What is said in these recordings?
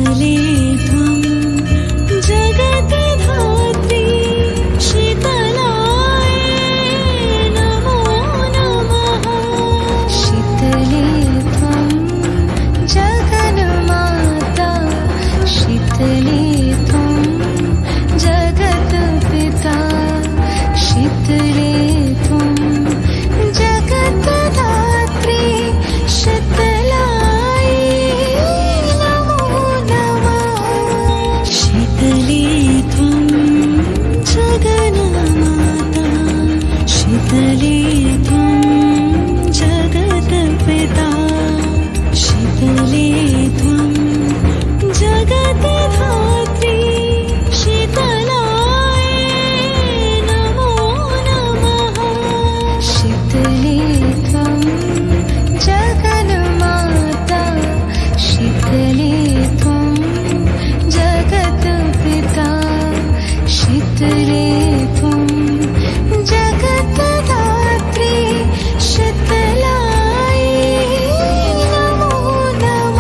शीतले त्वं जगद्धात्री शीतलाय नमो नमः। शीतले त्वं जगन्माता शीतले त्वं जगत्पिता शीतले त्वं जगद्धात्री शीतलाय नमो नमः। शीतले त्वं जगन्माता शीतले त्वं जगत्पिता शीतले त्वं जगद्धात्री शीतलाय नमो नमः। शीतले त्वं जगन्माता शीतले त्वं जगत्पिता शीतले त्वं जगद्धात्री शीतलाय नमो नमः।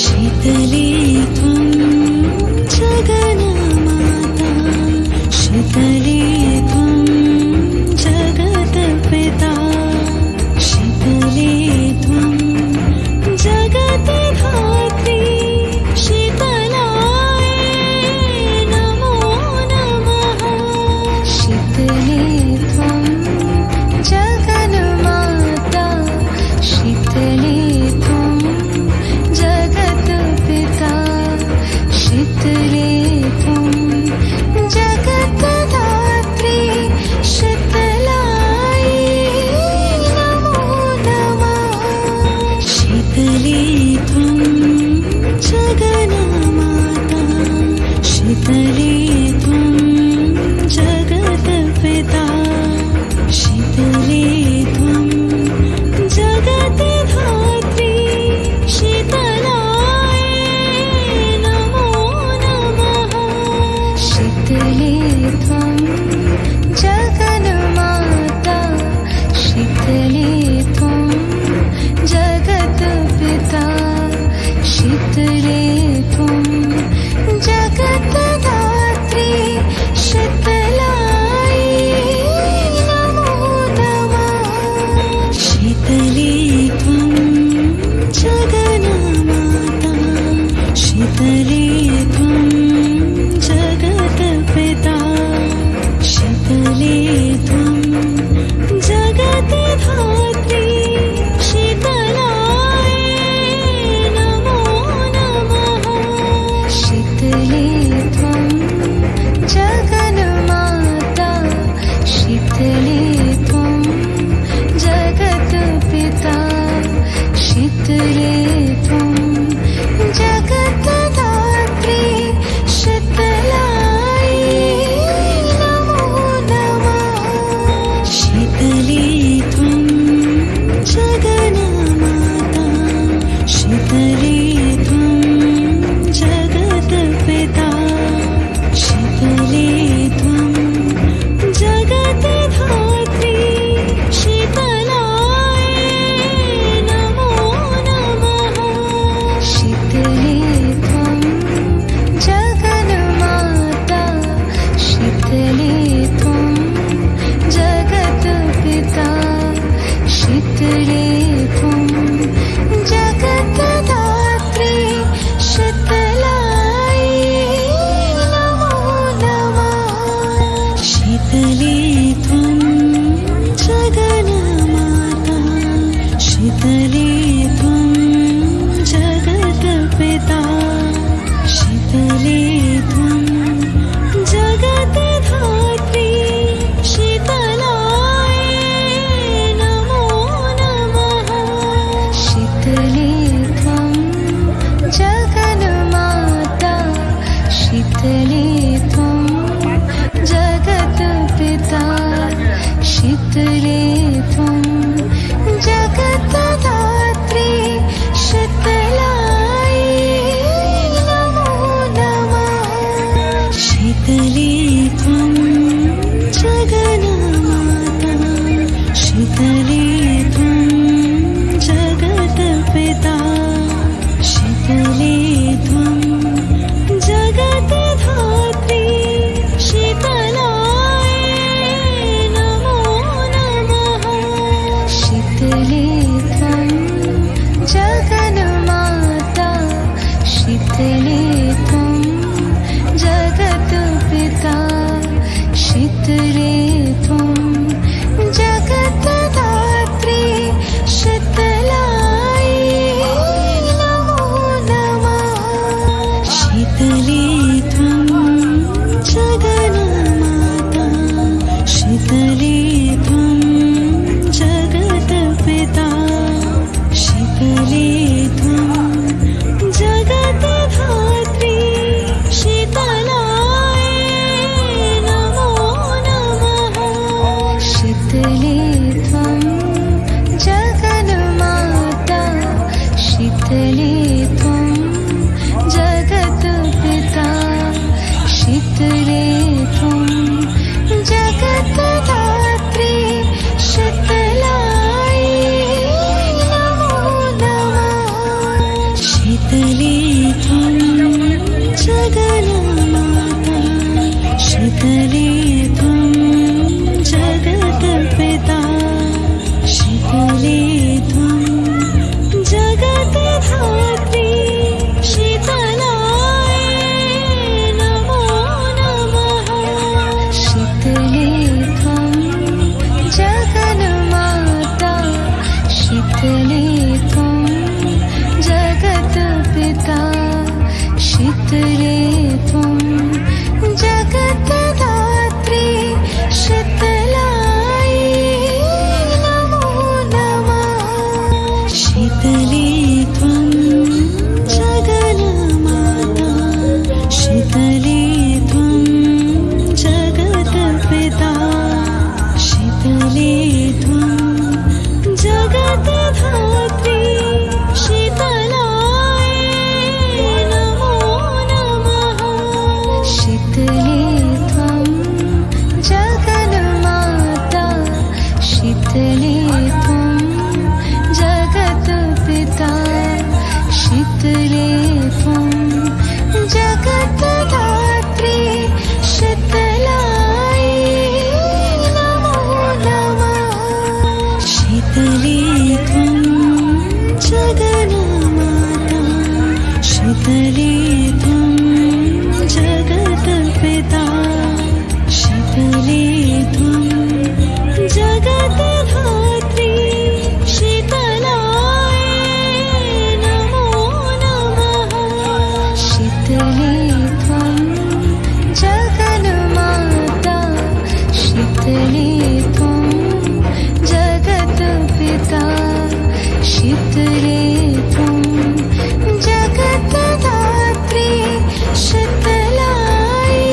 शीतले त्वं जगन्माता शीतले त्वं जगत्पिता शीतले त्वं जगद्धात्री शीतलाय नमो नमः। शीतले त्वं जगन्माता शीतले त्वं जगत्पिता शीतले त्वं जगद्धात्री शीतलाय नमो नमः। शीतले त्वं जगन्माता शीतले त्वं जगत्पिता शीतले त्वं जगद्धात्री शीतलाय नमो नमः। शीतले त्वं जगन्माता शीतले त्वं जगत्पिता शीतले त्वं जगद्धात्री शीतलाय नमो नमः। शीतले त्वं जगन्माता शीतले त्वं जगत्पिता शीतले त्वं जगद्धात्री शीतलाय नमो नमः। शीतले त्वं जगन्माता शीतले त्वं जगत्पिता शीतले त्वं जगद्धात्री शीतलाय नमो नमः। शीतले त्वं जगन्माता शीतले त्वं जगत्पिता शीतले त्वं जगद्धात्री शीतलाय नमो नमः। शीतले त्वं जगन्माता शीतले त्वं जगत्पिता शीतले त्वं जगद्धात्री शीतलाय नमो नमः। शीतले त्वं जगन्माता शीतले त्वं जगत्पिता शीतले त्वं जगद्धात्री शीतलाय नमो नमः। शीतले त्वं जगन्माता शीतले त्वं जगत्पिता शीतले त्वं जगद्धात्री शीतलाय नमो नमः। शीतले त्वं जगन्माता शीतले त्वं जगत्पिता शीतले त्वं शीतले त्वं जगत्धात्री शीतलायै नमो नमः शीतले त्वं जगन्माता शीतले त्वं जगत्पिता शीतले त्वं जगत्धात्री शीतलायै नमो नमः शीतले त्वं जगन्माता शीतले त्वं जगत्पिता शीतले त्वं जगत्धात्री शीतलायै नमो नमः शीतले त्वं जगन्माता शीतले त्वं जगत्पिता शीतले त्वं जगत्धात्री शीतलायै नमो नमः शीतले त्वं जगन्माता शीतले त्वं जगत्पिता शीतले त्वं जगत्धात्री शीतलायै नमो नमः शीतले त्वं जगन्माता शीतले त्वं जगत्पिता शीतले त्वं जगत्धात्री शीतलायै नमो नमः शीतले त्वं जगन्माता शीतले त्वं जगत्पिता शीतले त्वं जगत्धात्री शीतलायै नमो नमः शीतले त्वं जगन्माता शीतले त्वं जगत्पिता शीतले त्वं जगत्धात्री शीतलायै नमो नमः शीतले त्वं जगन्माता शीतले त्वं जगत्पिता शीतले त्वं जगत्धात्री शीतलायै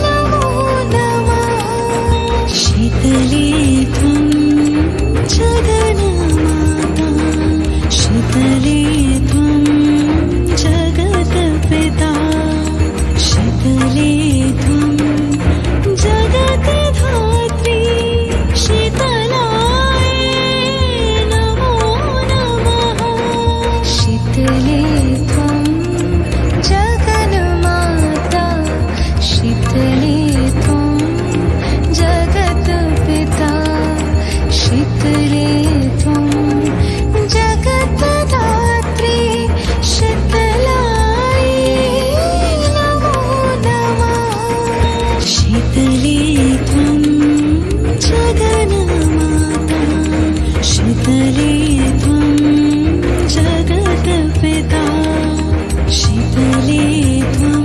नमो नमः शीतले त्वं जगन्माता शीतले त्वं जगत्पिता शीतले त्वं जगत्धात्री शीतलायै नमो नमः शीतले त्वं जगन्माता शीतले त्वं जगत्पिता शीतले त्वं जगत्धात्री शीतलायै नमो नमः शीतले त्वं जगन्माता शीतले त्वं जगत्पिता शीतले त्वं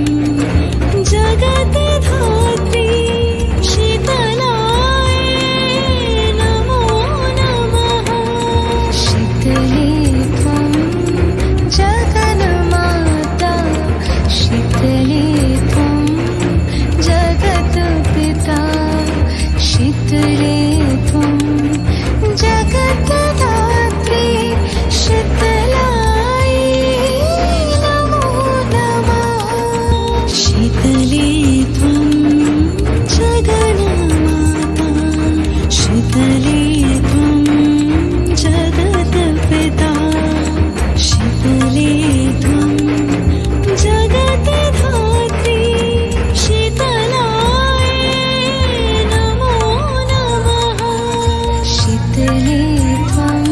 जगत्धात्री शीतलायै नमो नमः शीतले त्वं जगन्माता शीतले त्वं जगत्पिता शीतले त्वं जगत्धात्री शीतलायै नमो नमः शीतले त्वं जगन्माता शीतले त्वं जगत्पिता शीतले त्वं जगत्धात्री शीतलायै नमो नमः शीतले त्वं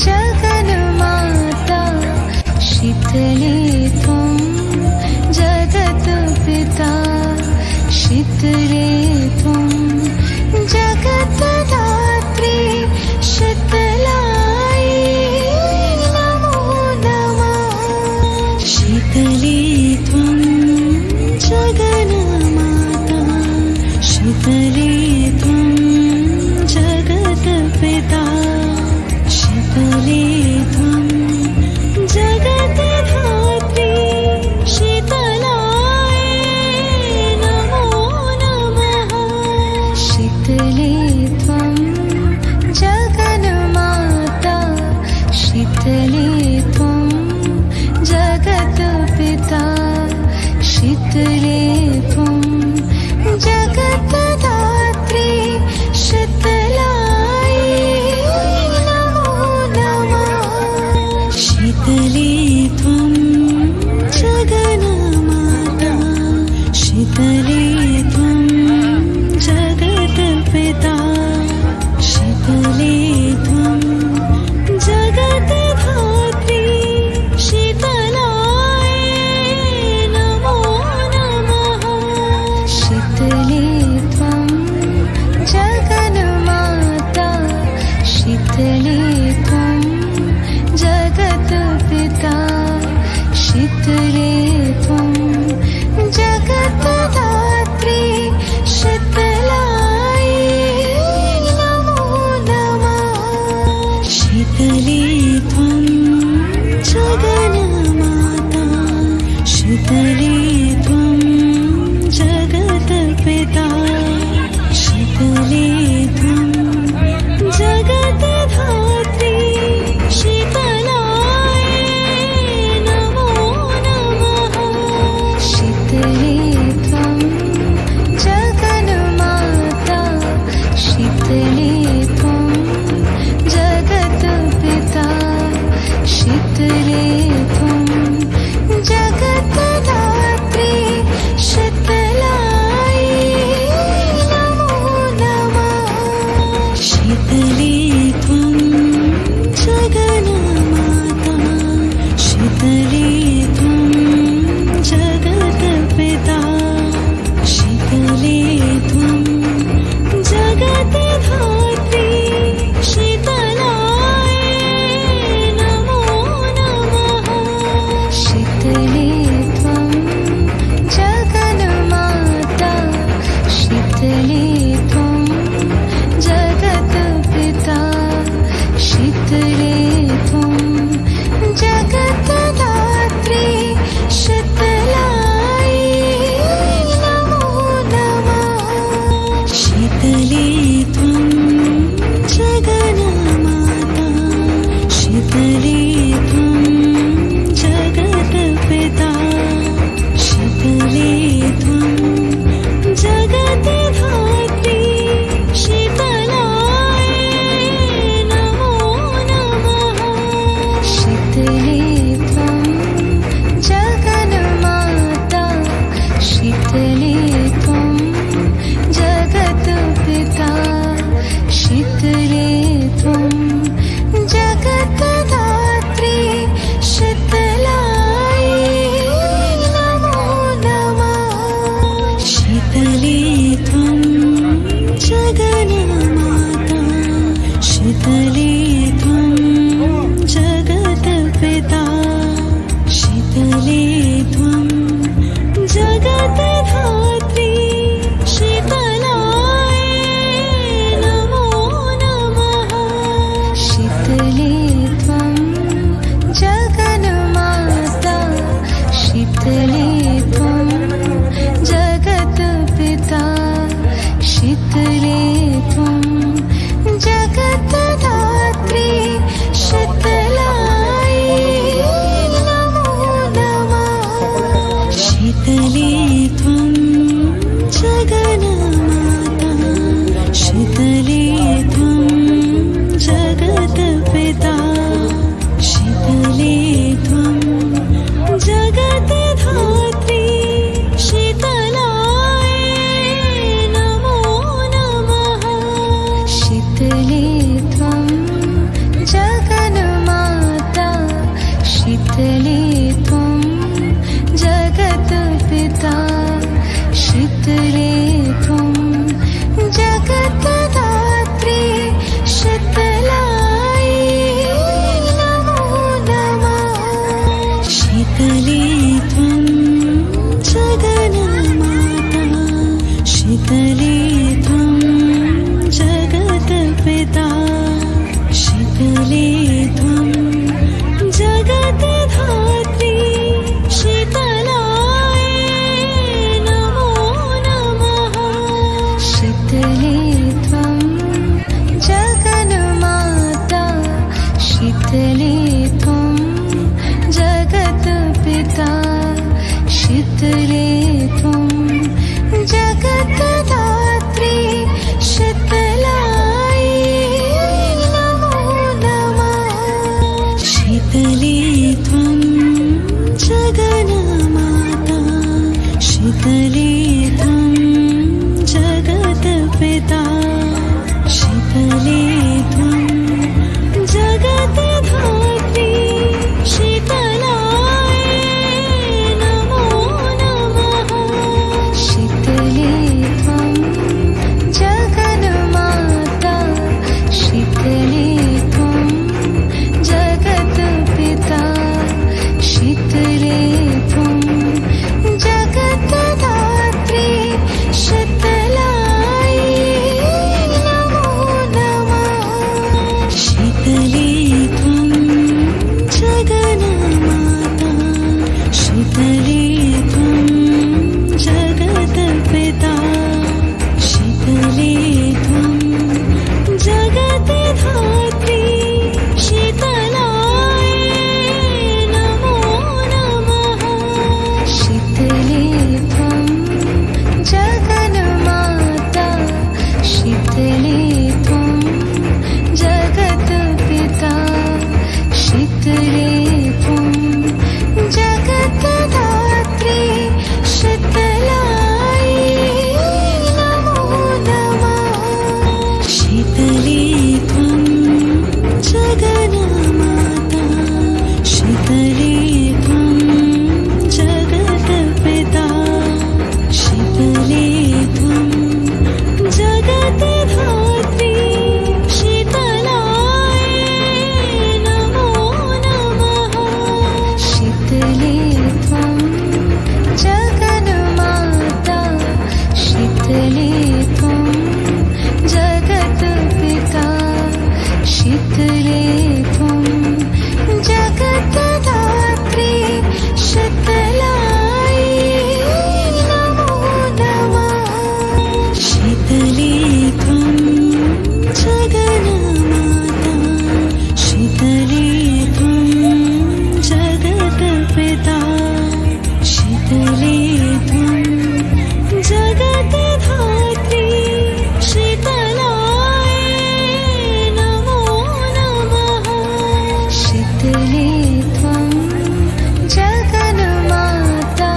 जगन्माता शीतले त्वं जगत्पिता शीतले शीतले त्वं जगत्धात्री शीतलायै नमो नमः शीतले त्वं जगन्माता शीतले त्वं जगत्पिता शीतले त्वं जगत्धात्री शीतलायै नमो नमः शीतले त्वं जगन्माता शीतले त्वं जगत्पिता शीतले त्वं जगत्धात्री शीतलायै नमो नमः शीतले त्वं जगन्माता शीतले त्वं जगत्पिता शीतले त्वं जगत्धात्री शीतलायै नमो नमः शीतले त्वं जगन्माता शीतले त्वं जगत्पिता शीतले त्वं जगत्धात्री शीतलायै नमो नमः शीतले त्वं जगन्माता शीतले त्वं जगत्पिता शीतले त्वं जगत्धात्री शीतलायै नमो नमः शीतले त्वं जगन्माता शीतले त्वं जगत्पिता शीतले त्वं जगत्धात्री शीतलायै नमो नमः शीतले त्वं जगन्माता शीतले त्वं जगत्पिता शीतले त्वं जगत्धात्री शीतलायै नमो नमः शीतले त्वं जगन्माता शीतले त्वं जगत्पिता शीतले त्वं जगत्धात्री शीतलायै नमो नमः शीतले त्वं जगन्माता शीतले त्वं जगत्पिता शीतले त्वं जगत्धात्री शीतलायै नमो नमः शीतले त्वं जगन्माता शीतले त्वं जगत्पिता शीतले त्वं जगत्धात्री शीतलायै नमो नमः शीतले त्वं जगन्माता शीतले त्वं जगत्पिता शीतले त्वं जगत्धात्री शीतलायै नमो नमः शीतले त्वं जगन्माता शीतले त्वं जगत्पिता शीतले त्वं जगत्धात्री शीतलायै नमो नमः शीतले त्वं जगन्माता शीतले त्वं जगत्पिता शीतले त्वं जगत्धात्री शीतले त्वं जगत्धात्री शीतलायै नमो नमः शीतले त्वं जगन्माता शीतले त्वं जगत्पिता शीतले त्वं जगत्धात्री शीतलायै नमो नमः शीतले त्वं जगन्माता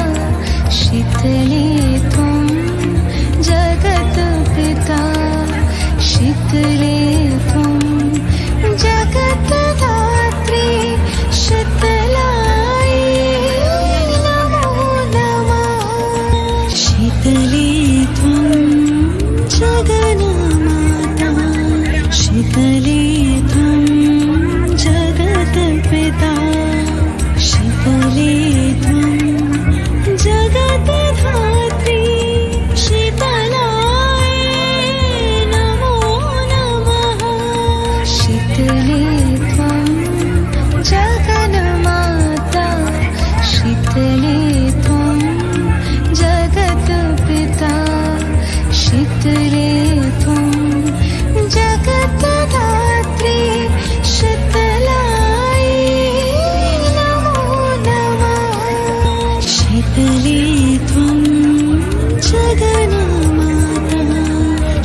शीतले त्वं जगत्पिता शीतले त्वं जगत्धात्री शीतलायै नमो नमः शीतले त्वं जगन्माता शीतले त्वं जगत्पिता शीतले त्वं जगत्धात्री शीतलायै नमो नमः शीतले त्वं जगन्माता शीतले त्वं जगत्पिता शीतले त्वं जगत्धात्री शीतलायै नमो नमः शीतले त्वं जगन्माता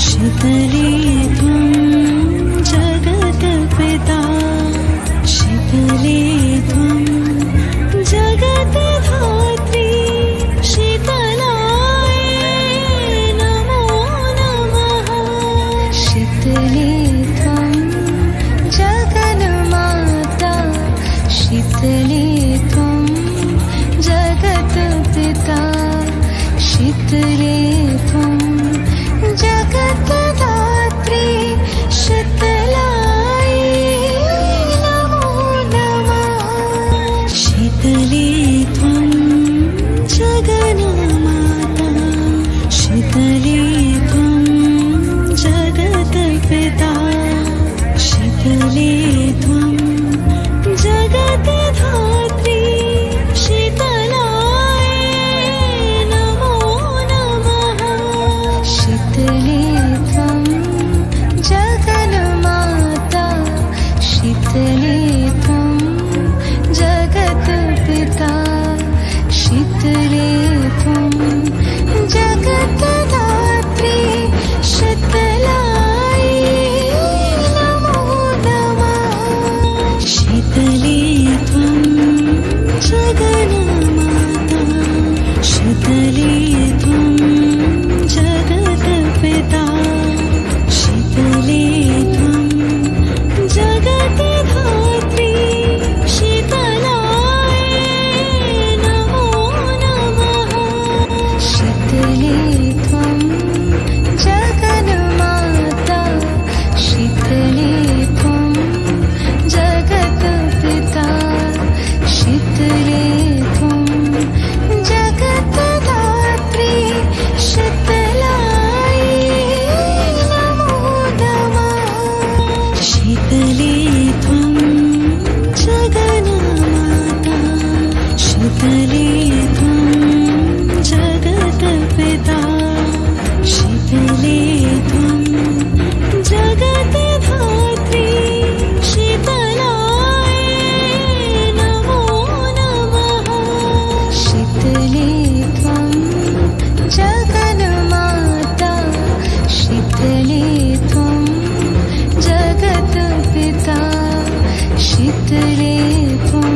शीतले त्वं जगत्पिता शीतले त्वं जगत्धात्री शीतलायै नमो नमः शीतले त्वं जगन्माता शीतले त्वं जगत्पिता शीतले त्वं जगत्धात्री शीतलायै नमो नमः शीतले त्वं जगन्माता शीतले त्वं जगत्पिता शीतले त्वं जगत्धात्री शीतलायै नमो नमः शीतले त्वं जगन्माता शीतले त्वं जगत्पिता शीतले त्वं जगत्धात्री शीतलायै नमो नमः शीतले त्वं जगन्माता शीतले त्वं जगत्पिता शीतले त्वं जगत्धात्री शीतलायै नमो नमः शीतले त्वं जगन्माता शीतले त्वं जगत्पिता शीतले त्वं जगत्धात्री शीतलायै नमो नमः शीतले त्वं जगन्माता शीतले त्वं जगत्पिता शीतले त्वं जगत्धात्री शीतलायै नमो नमः शीतले त्वं जगन्माता शीतले त्वं जगत्पिता शीतले त्वं